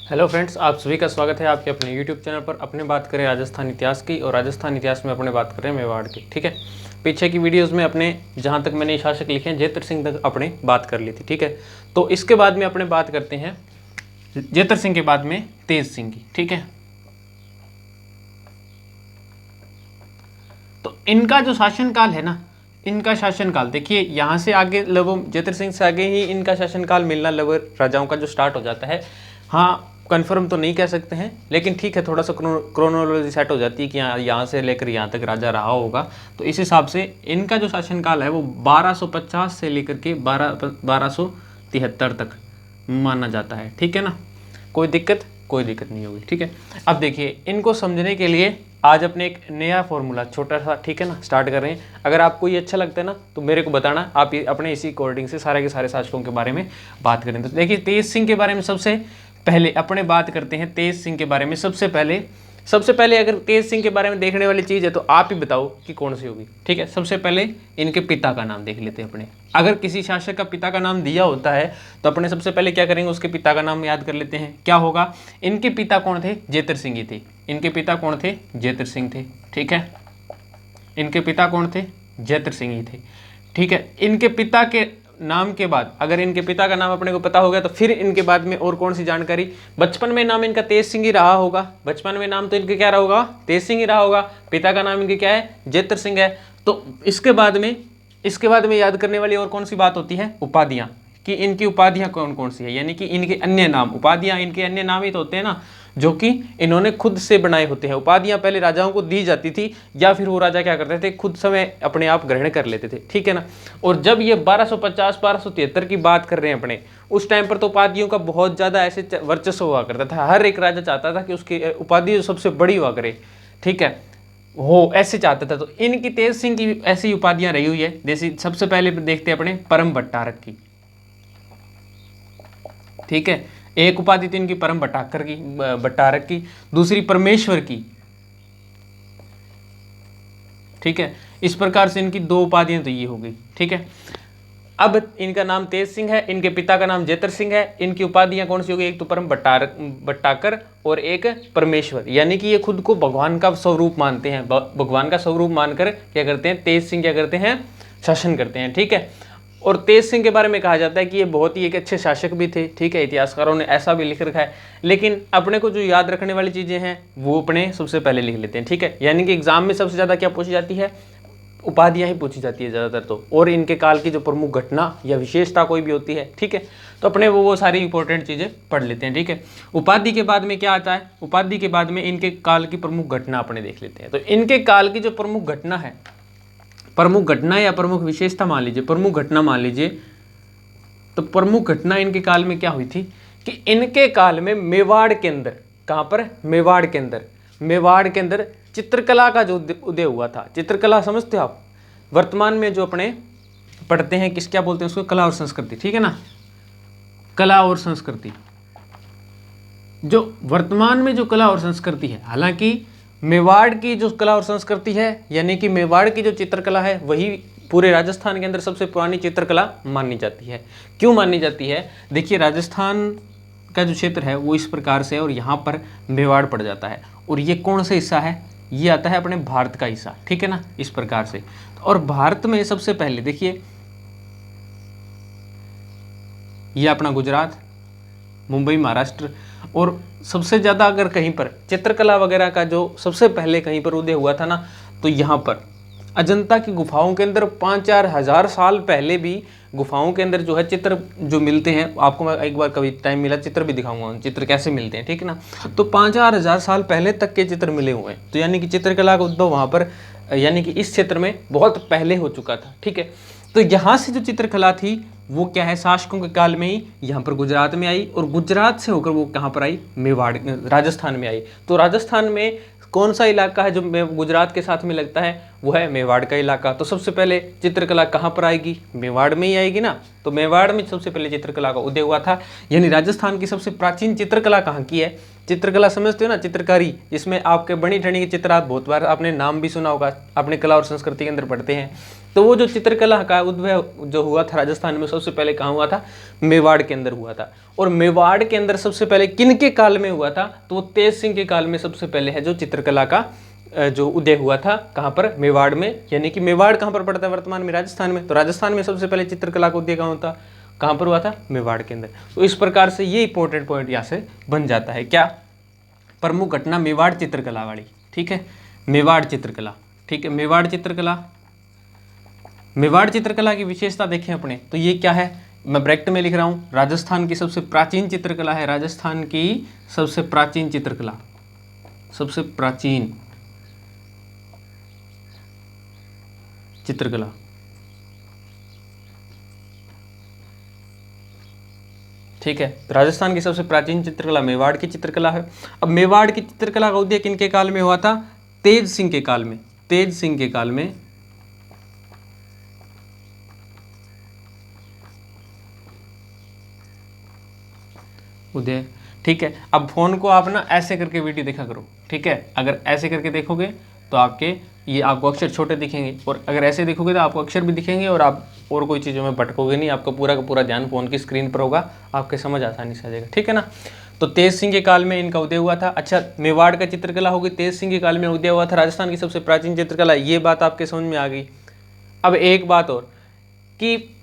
Hello friends, आप सभी का स्वागत है आपके अपने यूट्यूब चैनल पर। अपने बात करें राजस्थान इतिहास की, और राजस्थान इतिहास में अपने बात करें मेवाड़ की। ठीक है, पीछे की वीडियोस में अपने जहाँ तक मैंने शासक लिखे हैं जेतर सिंह तक अपने बात कर ली थी। ठीक है, तो इसके बाद में अपने बात करते हैं जेतर सिंह के बाद में तेज सिंह की। ठीक है, तो इनका जो शासनकाल है ना, इनका शासनकाल देखिए, यहाँ से आगे लगभग जेतर सिंह से आगे ही इनका शासनकाल मिलना लगभग राजाओं का जो स्टार्ट हो जाता है। हाँ, कंफर्म तो नहीं कह सकते हैं, लेकिन ठीक है, थोड़ा सा क्रोनोलॉजी सेट हो जाती है कि यहाँ से लेकर यहाँ तक राजा रहा होगा। तो इस हिसाब से इनका जो शासनकाल है वो 1250 से लेकर के 1273 तक माना जाता है। ठीक है ना, कोई दिक्कत नहीं होगी। ठीक है, अब देखिए, इनको समझने के लिए आज अपने एक नया फॉर्मूला छोटा सा, ठीक है ना, स्टार्ट कर रहे हैं। अगर आपको ये अच्छा लगता है ना तो मेरे को बताना, आप ये अपने इसी अकॉर्डिंग से सारे के सारे शासकों के बारे में बात करें। तो देखिए, तेज सिंह के बारे में सबसे पहले अपने बात करते हैं। तेज सिंह के बारे में सबसे पहले अगर तेज सिंह के बारे में देखने वाली चीज़ है तो आप ही बताओ कि कौन सी होगी। ठीक है, सबसे पहले इनके पिता का नाम देख लेते हैं अपने। अगर किसी शासक का पिता का नाम दिया होता है तो अपने सबसे पहले क्या करेंगे, उसके पिता का नाम याद कर लेते हैं। क्या होगा, इनके पिता कौन थे? जेतर सिंह ही थे। इनके पिता कौन थे? जेतर सिंह थे। ठीक है, इनके पिता कौन थे? जेतर सिंह ही थे। ठीक है, इनके पिता के नाम के बाद अगर इनके पिता का नाम अपने को पता हो गया तो फिर इनके बाद में और कौन सी जानकारी। बचपन में नाम इनका तेज सिंह ही रहा होगा। बचपन में नाम तो इनके क्या रहा होगा? तेज सिंह ही रहा होगा। पिता का नाम इनके क्या है? जेतर सिंह है। तो इसके बाद में याद करने वाली और कौन सी बात होती है? उपाधियां, कि इनकी उपाधियां कौन कौन सी है, यानी कि इनके अन्य नाम। उपाधियां इनके अन्य नाम ही तो होते हैं ना, जो कि इन्होंने खुद से बनाए होते हैं। उपाधियां पहले राजाओं को दी जाती थी, या फिर वो राजा क्या करते थे, खुद समय अपने आप ग्रहण कर लेते थे। ठीक है ना, और जब ये 1250 1273 की बात कर रहे हैं अपने, उस टाइम पर तो उपाधियों का बहुत ज़्यादा ऐसे वर्चस्व हुआ करता था। हर एक राजा चाहता था कि उसकी उपाधि सबसे बड़ी हुआ करे। ठीक है, हो ऐसे चाहता था। तो इनकी तेज सिंह की ऐसी उपाधियां रही हुई है। जैसे सबसे पहले देखते हैं अपने परम भट्टारक की। ठीक है, एक उपाधि थी इनकी परम भट्टारक की, दूसरी परमेश्वर की। ठीक है, इस प्रकार से इनकी दो उपाधियां तो ये हो गई। ठीक है, अब इनका नाम तेज सिंह है, इनके पिता का नाम जेतर सिंह है। इनकी उपाधियां कौन सी हो गई? एक तो परम भट्टाकर और एक परमेश्वर, यानी कि ये खुद को भगवान का स्वरूप मानते हैं। भगवान का स्वरूप मानकर क्या करते हैं, तेज सिंह क्या करते हैं, शासन करते हैं। ठीक है, और तेज सिंह के बारे में कहा जाता है कि ये बहुत ही एक अच्छे शासक भी थे। ठीक है, इतिहासकारों ने ऐसा भी लिख रखा है। लेकिन अपने को जो याद रखने वाली चीज़ें हैं वो अपने सबसे पहले लिख लेते हैं। ठीक है, यानी कि एग्जाम में सबसे ज़्यादा क्या पूछी जाती है? उपाधियां ही पूछी जाती है ज़्यादातर तो, और इनके काल की जो प्रमुख घटना या विशेषता कोई भी होती है। ठीक है, तो अपने वो सारी इंपॉर्टेंट चीज़ें पढ़ लेते हैं। ठीक है, उपाधि के बाद में क्या आता है? उपाधि के बाद में इनके काल की प्रमुख घटना अपने देख लेते हैं। तो इनके काल की जो प्रमुख घटना है, प्रमुख घटना या प्रमुख विशेषता मान लीजिए, प्रमुख घटना मान लीजिए, तो प्रमुख घटना इनके काल में क्या हुई थी कि इनके काल में मेवाड़ के अंदर, कहाँ पर? मेवाड़ के अंदर चित्रकला का जो उदय हुआ था। चित्रकला समझते हो आप? वर्तमान में जो अपने पढ़ते हैं, किस क्या बोलते हैं उसको? कला और संस्कृति। ठीक है ना, कला और संस्कृति। जो वर्तमान में जो कला और संस्कृति है, हालांकि मेवाड़ की जो कला और संस्कृति है, यानी कि मेवाड़ की जो चित्रकला है, वही पूरे राजस्थान के अंदर सबसे पुरानी चित्रकला मानी जाती है। क्यों मानी जाती है? देखिए, राजस्थान का जो क्षेत्र है वो इस प्रकार से है, और यहाँ पर मेवाड़ पड़ जाता है। और ये कौन सा हिस्सा है? ये आता है अपने भारत का हिस्सा। ठीक है ना, इस प्रकार से। और भारत में सबसे पहले देखिए, ये अपना गुजरात, मुंबई, महाराष्ट्र, और सबसे ज़्यादा अगर कहीं पर चित्रकला वगैरह का जो सबसे पहले कहीं पर उदय हुआ था ना, तो यहाँ पर अजंता की गुफाओं के अंदर 5-4 हज़ार साल पहले भी गुफाओं के अंदर जो है चित्र जो मिलते हैं। आपको मैं एक बार कभी टाइम मिला चित्र भी दिखाऊंगा, चित्र कैसे मिलते हैं। ठीक है ना, तो 5-4 हज़ार साल पहले तक के चित्र मिले हुए हैं। तो यानी कि चित्रकला का उद्भव वहाँ पर, यानी कि इस क्षेत्र में बहुत पहले हो चुका था। ठीक है, तो यहाँ से जो चित्रकला थी वो क्या है, शासकों के काल में ही यहाँ पर गुजरात में आई, और गुजरात से होकर वो कहाँ पर आई? मेवाड़, राजस्थान में आई। तो राजस्थान में कौन सा इलाका है जो गुजरात के साथ में लगता है? वो है मेवाड़ का इलाका। तो सबसे पहले चित्रकला कहाँ पर आएगी? मेवाड़ में ही आएगी ना। तो मेवाड़ में सबसे पहले चित्रकला का उदय हुआ था। यानी राजस्थान की सबसे प्राचीन चित्रकला कहाँ की है? चित्रकला समझते हो ना, चित्रकारी, जिसमें आपके बनी ठनी के चित्र, आप बहुत बार आपने नाम भी सुना होगा, आपने कला और संस्कृति के अंदर पढ़ते हैं। तो वो जो चित्रकला का उद्भव जो हुआ था राजस्थान में, सबसे पहले कहाँ हुआ था? मेवाड़ के अंदर हुआ था। और मेवाड़ के अंदर सबसे पहले किन के काल में हुआ था? तो वो तेज सिंह के काल में सबसे पहले है जो चित्रकला का जो उदय हुआ था। कहाँ पर? मेवाड़ में। यानी कि मेवाड़ कहाँ पर पड़ता है वर्तमान में? राजस्थान में। तो राजस्थान में सबसे पहले चित्रकला का उदय कहाँ पर हुआ था? मेवाड़ के अंदर। तो इस प्रकार से ये इंपॉर्टेंट पॉइंट यहाँ से बन जाता है। क्या? प्रमुख घटना मेवाड़ चित्रकला वाली। ठीक है, मेवाड़ चित्रकला। ठीक है, मेवाड़ चित्रकला। मेवाड़ चित्रकला की विशेषता देखें अपने, तो ये क्या है? मैं ब्रैकेट में लिख रहा हूँ, राजस्थान की सबसे प्राचीन चित्रकला है। राजस्थान की सबसे प्राचीन चित्रकला, सबसे प्राचीन चित्रकला। ठीक है, राजस्थान की सबसे प्राचीन चित्रकला मेवाड़ की चित्रकला है। अब मेवाड़ की चित्रकला का उदय किनके काल में हुआ था? तेज सिंह के काल में। तेज सिंह के काल में उदय। ठीक है, अब फोन को आप ना ऐसे करके वीडियो देखा करो। ठीक है, अगर ऐसे करके देखोगे तो आपको अक्षर छोटे दिखेंगे, और अगर ऐसे देखोगे तो आपको अक्षर भी दिखेंगे, और आप और कोई चीज़ों में भटकोगे नहीं। आपका पूरा का पूरा ध्यान फोन की स्क्रीन पर होगा, आपके समझ आसानी से आ जाएगा। ठीक है ना? तो तेज सिंह के काल में इनका उदय हुआ था। अच्छा, मेवाड़ का चित्रकला होगी, तेज सिंह के काल में उदय हुआ था। राजस्थान की सबसे प्राचीन चित्रकला, ये बात आपके समझ में आ गई। अब एक बात और, कि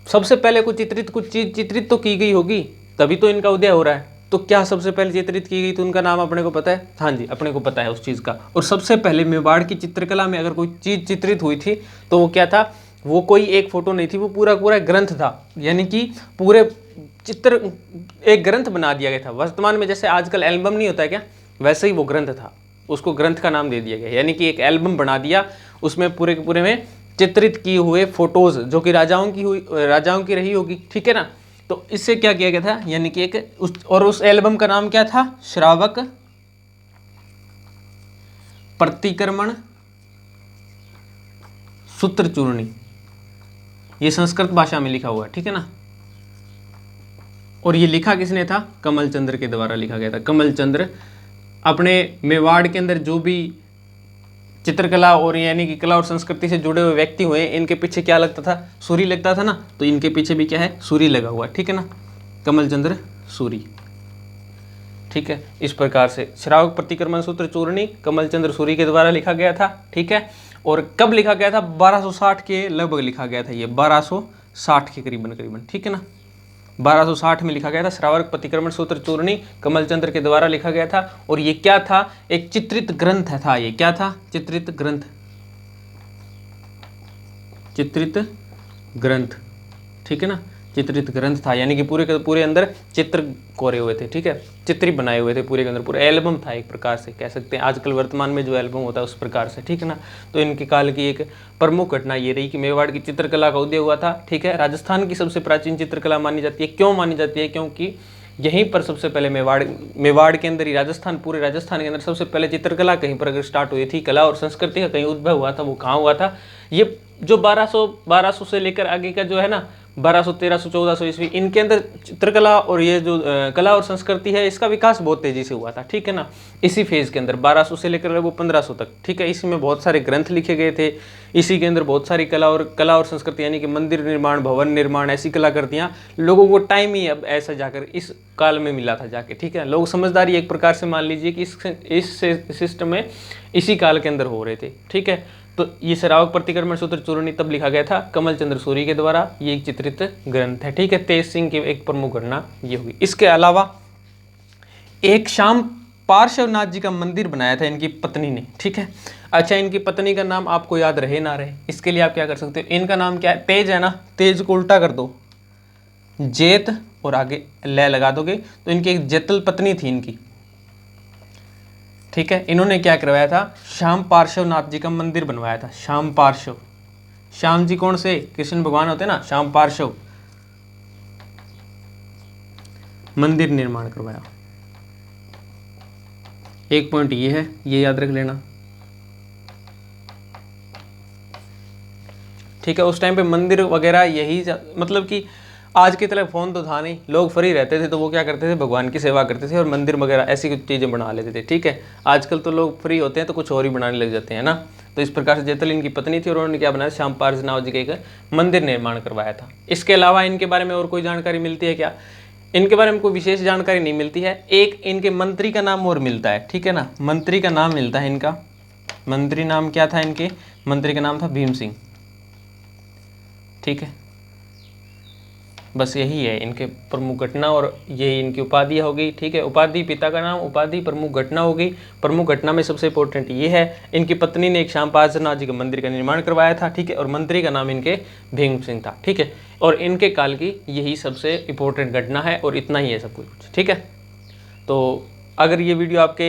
सबसे पहले कुछ चीज चित्रित तो की गई होगी, तभी तो इनका उदय हो रहा है। तो क्या सबसे पहले चित्रित की गई? तो उनका नाम अपने को पता है? हाँ जी, अपने को पता है उस चीज़ का। और सबसे पहले मेवाड़ की चित्रकला में अगर कोई चीज़ चित्रित हुई थी तो वो क्या था? वो कोई एक फोटो नहीं थी, वो पूरा पूरा ग्रंथ था। यानी कि पूरे चित्र, एक ग्रंथ बना दिया गया था। वर्तमान में जैसे आजकल एल्बम नहीं होता है क्या, वैसे ही वो ग्रंथ था। उसको ग्रंथ का नाम दे दिया गया, यानी कि एक एल्बम बना दिया, उसमें पूरे के पूरे में चित्रित किए हुए फोटोज, जो कि राजाओं की रही होगी। ठीक है ना? तो इससे क्या किया गया था? यानी कि उस एल्बम का नाम क्या था? श्रावक प्रतिक्रमण सूत्र चूर्णी। ये संस्कृत भाषा में लिखा हुआ है। ठीक है ना? और ये लिखा किसने था? कमल चंद्र के द्वारा लिखा गया था। कमल चंद्र अपने मेवाड़ के अंदर जो भी चित्रकला और यानी कि कला और संस्कृति से जुड़े हुए व्यक्ति हुए, इनके पीछे क्या लगता था? सूरी लगता था ना। तो इनके पीछे भी क्या है? सूरी लगा हुआ है। ठीक है ना? कमल चंद्र सूरी। ठीक है, इस प्रकार से श्रावक प्रतिक्रमण सूत्र चूर्णी कमल चंद्र सूरी के द्वारा लिखा गया था। ठीक है, और कब लिखा गया था? 1260 के लगभग लिखा गया था। ये 1260 के करीबन। ठीक है ना? 1260 में लिखा गया था। श्रावक प्रतिक्रमण सूत्र चूर्णी कमल चंद्र के द्वारा लिखा गया था। और ये क्या था? एक चित्रित ग्रंथ था। ये क्या था? चित्रित ग्रंथ। ठीक है ना? चित्रित ग्रंथ था, यानी कि पूरे के पूरे अंदर चित्र कोरे हुए थे। ठीक है, चित्र बनाए हुए थे पूरे के अंदर। पूरा एल्बम था, एक प्रकार से कह सकते हैं, आजकल वर्तमान में जो एल्बम होता है उस प्रकार से। ठीक है ना? तो इनके काल की एक प्रमुख घटना ये रही कि मेवाड़ की चित्रकला का उदय हुआ था। ठीक है, राजस्थान की सबसे प्राचीन चित्रकला मानी जाती है। क्यों मानी जाती है? क्योंकि यहीं पर सबसे पहले मेवाड़ के अंदर ही, पूरे राजस्थान के अंदर सबसे पहले चित्रकला कहीं पर अगर स्टार्ट हुई थी, कला और संस्कृति का कहीं उद्भव हुआ था, वो कहाँ हुआ था? ये जो 1200 से लेकर आगे का जो है ना, 1200, 1300, 1400 ईस्वी, इनके अंदर चित्रकला और ये जो कला और संस्कृति है, इसका विकास बहुत तेजी से हुआ था। ठीक है ना? इसी फेज के अंदर 1200 से लेकर वो 1500 तक। ठीक है, इसमें बहुत सारे ग्रंथ लिखे गए थे। इसी के अंदर बहुत सारी कला और संस्कृति, यानी कि मंदिर निर्माण, भवन निर्माण, ऐसी कलाकृतियाँ, लोगों को टाइम ही अब ऐसा जाकर इस काल में मिला था जाके। ठीक है, लोग समझदारी एक प्रकार से मान लीजिए कि इस सिस्टम में इसी काल के अंदर हो रहे थे। ठीक है, तो ये श्रावक प्रतिक्रमण सूत्र चूर्णी तब लिखा गया था कमल चंद्र सूरी के द्वारा। ये एक चित्रित ग्रंथ है। ठीक है, तेज सिंह की एक प्रमुख घटना ये हुई। इसके अलावा एक श्याम पार्श्वनाथ जी का मंदिर बनाया था इनकी पत्नी ने। ठीक है, अच्छा, इनकी पत्नी का नाम आपको याद रहे ना रहे, इसके लिए आप क्या कर सकते हो? इनका नाम क्या है? तेज है ना? तेज को उल्टा कर दो, जेत, और आगे ले लगा दोगे तो इनकी एक जेतल पत्नी थी इनकी। ठीक है, इन्होंने क्या करवाया था? श्याम पार्श्वनाथ जी का मंदिर बनवाया था। श्याम पार्श्व, श्याम जी कौन से? कृष्ण भगवान होते ना, श्याम पार्श्व मंदिर निर्माण करवाया। एक पॉइंट ये है, ये याद रख लेना। ठीक है, उस टाइम पे मंदिर वगैरह यही मतलब कि आज की तरह फ़ोन तो था नहीं, लोग फ्री रहते थे तो वो क्या करते थे, भगवान की सेवा करते थे और मंदिर वगैरह ऐसी कुछ चीज़ें बना लेते थे। ठीक है, आजकल तो लोग फ्री होते हैं तो कुछ और ही बनाने लग जाते हैं ना। तो इस प्रकार से जैतल इनकी पत्नी थी और उन्होंने क्या बनाया, श्याम पारस नाव जी का एक मंदिर निर्माण करवाया था। इसके अलावा इनके बारे में और कोई जानकारी मिलती है क्या? इनके बारे में कोई विशेष जानकारी नहीं मिलती है। एक इनके मंत्री का नाम और मिलता है, ठीक है ना, मंत्री का नाम मिलता है इनका। मंत्री नाम क्या था इनके? मंत्री का नाम था भीम सिंह। ठीक है, बस यही है इनके प्रमुख घटना और यही इनकी उपाधियाँ हो गई। ठीक है, उपाधि पिता का नाम, उपाधि प्रमुख घटना हो गई। प्रमुख घटना में सबसे इंपॉर्टेंट ये है, इनकी पत्नी ने एक श्याम पारसनाथ जी के मंदिर का निर्माण करवाया था। ठीक है, और मंत्री का नाम इनके भीम सिंह था। ठीक है, और इनके काल की यही सबसे इंपॉर्टेंट घटना है और इतना ही है सब कुछ। ठीक है, तो अगर ये वीडियो आपके